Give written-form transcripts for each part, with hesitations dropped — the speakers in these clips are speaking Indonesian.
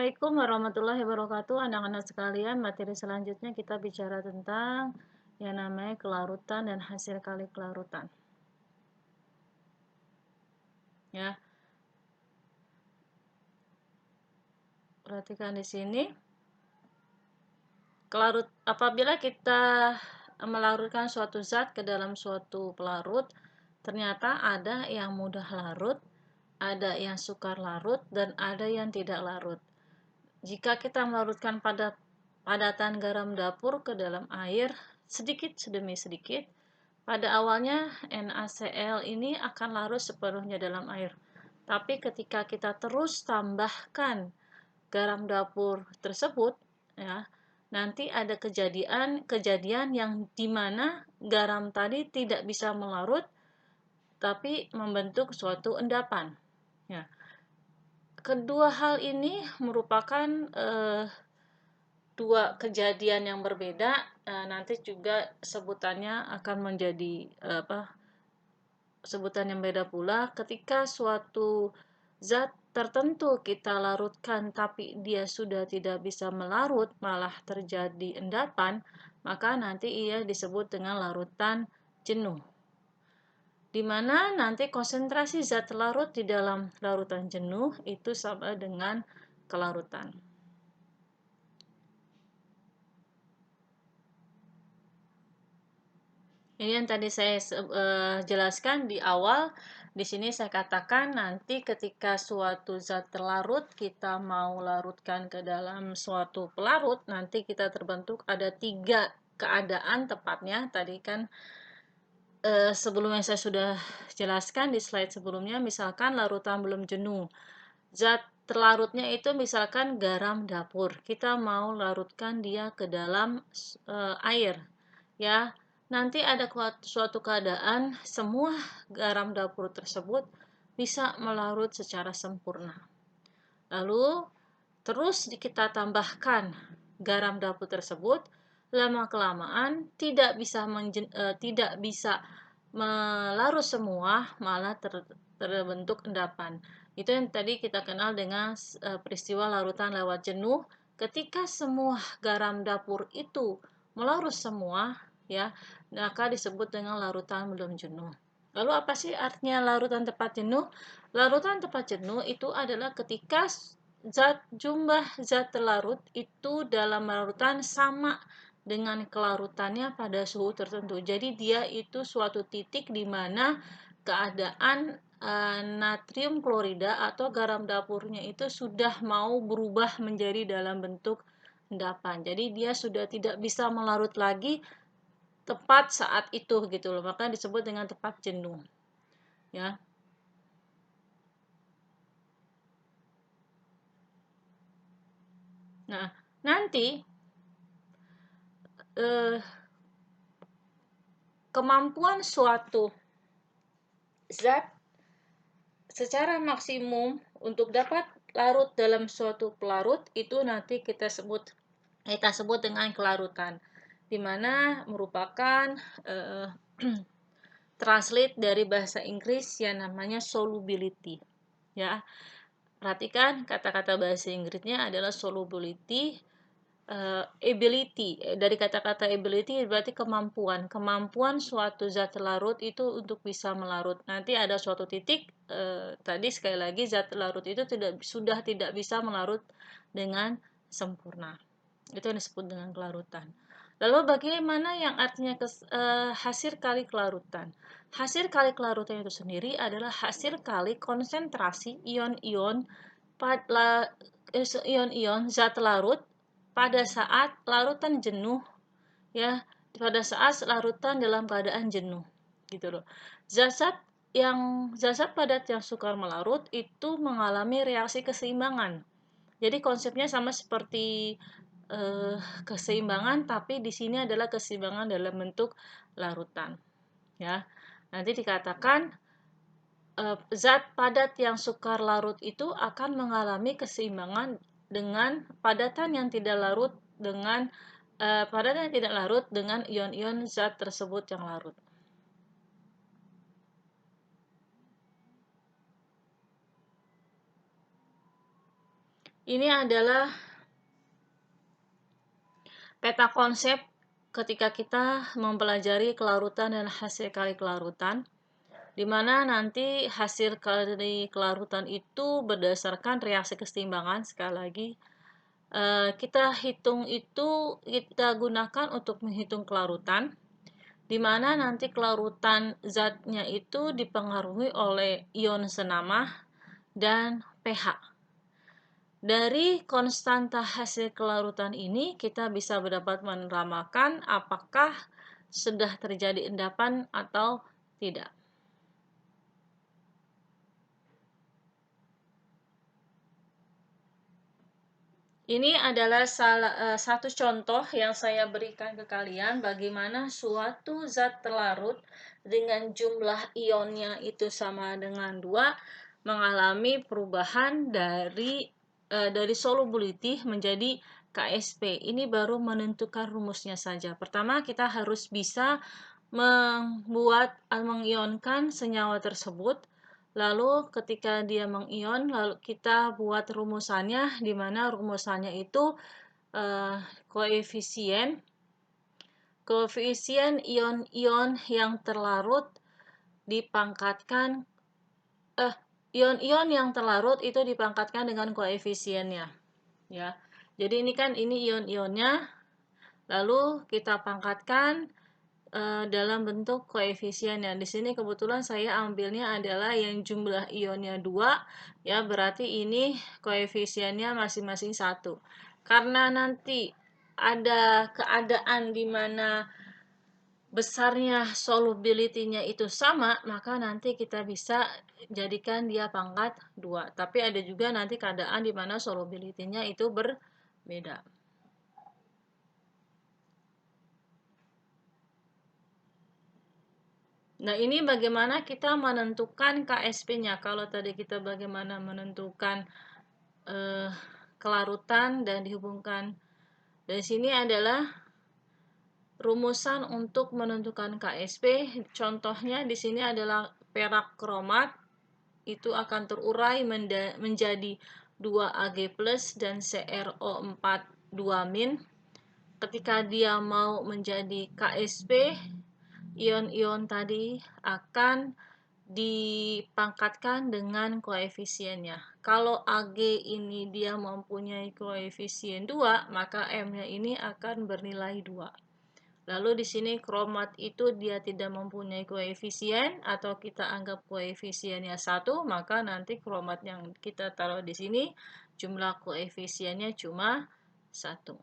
Assalamualaikum warahmatullahi wabarakatuh. Anak-anak sekalian, materi selanjutnya kita bicara tentang yang namanya kelarutan dan hasil kali kelarutan. Ya, perhatikan di sini. Apabila kita melarutkan suatu zat ke dalam suatu pelarut, ternyata ada yang mudah larut, ada yang sukar larut, dan ada yang tidak larut. Jika kita melarutkan padatan garam dapur ke dalam air sedikit demi sedikit, pada awalnya NaCl ini akan larut sepenuhnya dalam air. Tapi ketika kita terus tambahkan garam dapur tersebut, ya, nanti ada kejadian yang dimana garam tadi tidak bisa melarut, tapi membentuk suatu endapan. Ya. Kedua hal ini merupakan dua kejadian yang berbeda. Nanti juga sebutannya akan menjadi sebutan yang beda pula ketika suatu zat tertentu kita larutkan tapi dia sudah tidak bisa melarut, malah terjadi endapan, maka nanti ia disebut dengan larutan jenuh, di mana nanti konsentrasi zat larut di dalam larutan jenuh itu sama dengan kelarutan. Ini yang tadi saya jelaskan di awal. Di sini saya katakan nanti ketika suatu zat terlarut, kita mau larutkan ke dalam suatu pelarut, nanti kita terbentuk ada 3 keadaan tepatnya. Tadi kan sebelumnya saya sudah jelaskan di slide sebelumnya, misalkan larutan belum jenuh. Zat terlarutnya itu misalkan garam dapur. Kita mau larutkan dia ke dalam air. Ya, nanti ada suatu keadaan semua garam dapur tersebut bisa melarut secara sempurna. Lalu terus kita tambahkan garam dapur tersebut, lama-kelamaan tidak bisa melarut semua, malah terbentuk endapan. Itu yang tadi kita kenal dengan peristiwa larutan lewat jenuh. Ketika semua garam dapur itu melarut semua, ya, maka disebut dengan larutan belum jenuh. Lalu apa sih artinya larutan tepat jenuh? Larutan tepat jenuh itu adalah ketika jumlah zat terlarut itu dalam larutan sama dengan kelarutannya pada suhu tertentu. Jadi dia itu suatu titik di mana keadaan natrium klorida atau garam dapurnya itu sudah mau berubah menjadi dalam bentuk endapan. Jadi dia sudah tidak bisa melarut lagi tepat saat itu gitu loh. Maka disebut dengan tepat jenuh. Ya. Nah, nanti kemampuan suatu zat secara maksimum untuk dapat larut dalam suatu pelarut itu nanti kita sebut dengan kelarutan, di mana merupakan translate dari bahasa Inggris yang namanya solubility. Ya, perhatikan kata-kata bahasa Inggrisnya adalah solubility. Ability, dari kata-kata ability berarti kemampuan suatu zat larut itu untuk bisa melarut. Nanti ada suatu titik, tadi sekali lagi zat larut itu sudah tidak bisa melarut dengan sempurna. Itu yang disebut dengan kelarutan. Lalu bagaimana yang artinya hasil kali kelarutan? Hasil kali kelarutan itu sendiri adalah hasil kali konsentrasi ion-ion zat larut pada saat larutan jenuh, ya, pada saat larutan dalam keadaan jenuh gitu loh. Zat padat yang sukar melarut itu mengalami reaksi keseimbangan. Jadi konsepnya sama seperti keseimbangan, tapi di sini adalah keseimbangan dalam bentuk larutan, ya. Nanti dikatakan zat padat yang sukar larut itu akan mengalami keseimbangan dengan padatan yang tidak larut dengan ion-ion zat tersebut yang larut. Ini adalah peta konsep ketika kita mempelajari kelarutan dan hasil kali kelarutan, di mana nanti hasil kali kelarutan itu berdasarkan reaksi keseimbangan. Sekali lagi, kita hitung itu, kita gunakan untuk menghitung kelarutan, di mana nanti kelarutan zatnya itu dipengaruhi oleh ion senama dan pH. Dari konstanta hasil kelarutan ini, kita bisa dapat meneramalkan apakah sudah terjadi endapan atau tidak. Ini adalah satu contoh yang saya berikan ke kalian bagaimana suatu zat terlarut dengan jumlah ionnya itu sama dengan 2 mengalami perubahan dari solubility menjadi KSP. Ini baru menentukan rumusnya saja. Pertama, kita harus bisa mengionkan senyawa tersebut. Lalu ketika dia mengion, lalu kita buat rumusannya, di mana rumusannya itu koefisien ion-ion yang terlarut dipangkatkan ion-ion yang terlarut itu dipangkatkan dengan koefisiennya, ya. Jadi ini ion-ionnya, lalu kita pangkatkan dalam bentuk koefisiennya. Di sini kebetulan saya ambilnya adalah yang jumlah ionnya 2, ya, berarti ini koefisiennya masing-masing 1. Karena nanti ada keadaan di mana besarnya solubility-nya itu sama, maka nanti kita bisa jadikan dia pangkat 2. Tapi ada juga nanti keadaan di mana solubility-nya itu berbeda. Nah, ini bagaimana kita menentukan KSP-nya. Kalau tadi kita bagaimana menentukan kelarutan dan dihubungkan. Dari sini adalah rumusan untuk menentukan KSP. Contohnya di sini adalah perak kromat. Itu akan terurai menjadi 2Ag+ dan CrO4 2-. Ketika dia mau menjadi KSP, ion-ion tadi akan dipangkatkan dengan koefisiennya. Kalau Ag ini dia mempunyai koefisien 2, maka M-nya ini akan bernilai 2. Lalu di sini kromat itu dia tidak mempunyai koefisien atau kita anggap koefisiennya 1, maka nanti kromat yang kita taruh di sini jumlah koefisiennya cuma 1.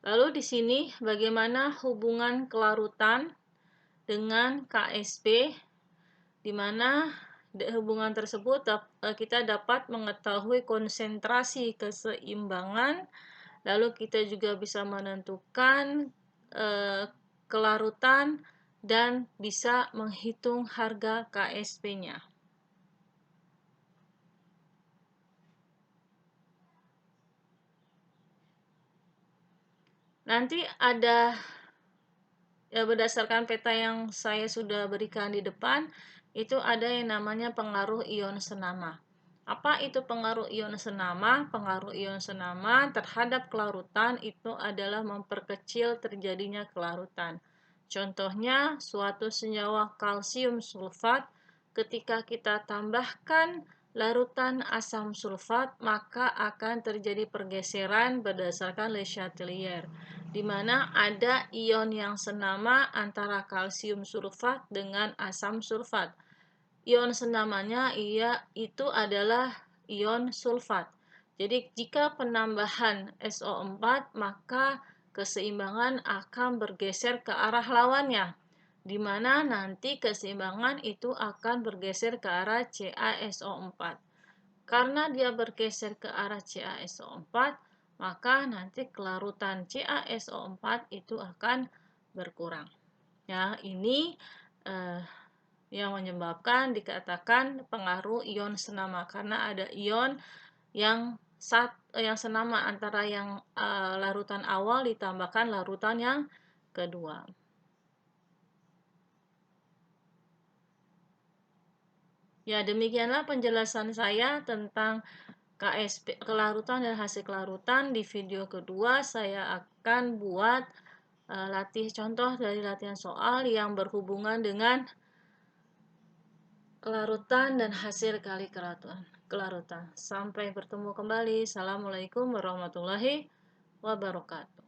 Lalu di sini bagaimana hubungan kelarutan dengan KSP, di mana hubungan tersebut kita dapat mengetahui konsentrasi keseimbangan, lalu kita juga bisa menentukan kelarutan dan bisa menghitung harga KSP-nya. Nanti ada, ya, berdasarkan peta yang saya sudah berikan di depan, itu ada yang namanya pengaruh ion senama. Apa itu pengaruh ion senama? Pengaruh ion senama terhadap kelarutan itu adalah memperkecil terjadinya kelarutan. Contohnya, suatu senyawa kalsium sulfat, ketika kita tambahkan larutan asam sulfat, maka akan terjadi pergeseran berdasarkan Le Chatelier, di mana ada ion yang senama antara kalsium sulfat dengan asam sulfat. Ion senamanya itu adalah ion sulfat. Jadi jika penambahan SO4, maka keseimbangan akan bergeser ke arah lawannya, di mana nanti keseimbangan itu akan bergeser ke arah CaSO4. Karena dia bergeser ke arah CaSO4, maka nanti kelarutan CaSO4 itu akan berkurang. Ya, ini yang menyebabkan dikatakan pengaruh ion senama, karena ada ion yang senama antara yang larutan awal ditambahkan larutan yang kedua. Ya, demikianlah penjelasan saya tentang KSP, kelarutan dan hasil kelarutan. Di video kedua saya akan buat contoh dari latihan soal yang berhubungan dengan kelarutan dan hasil kali kelarutan. Sampai bertemu kembali. Assalamualaikum warahmatullahi wabarakatuh.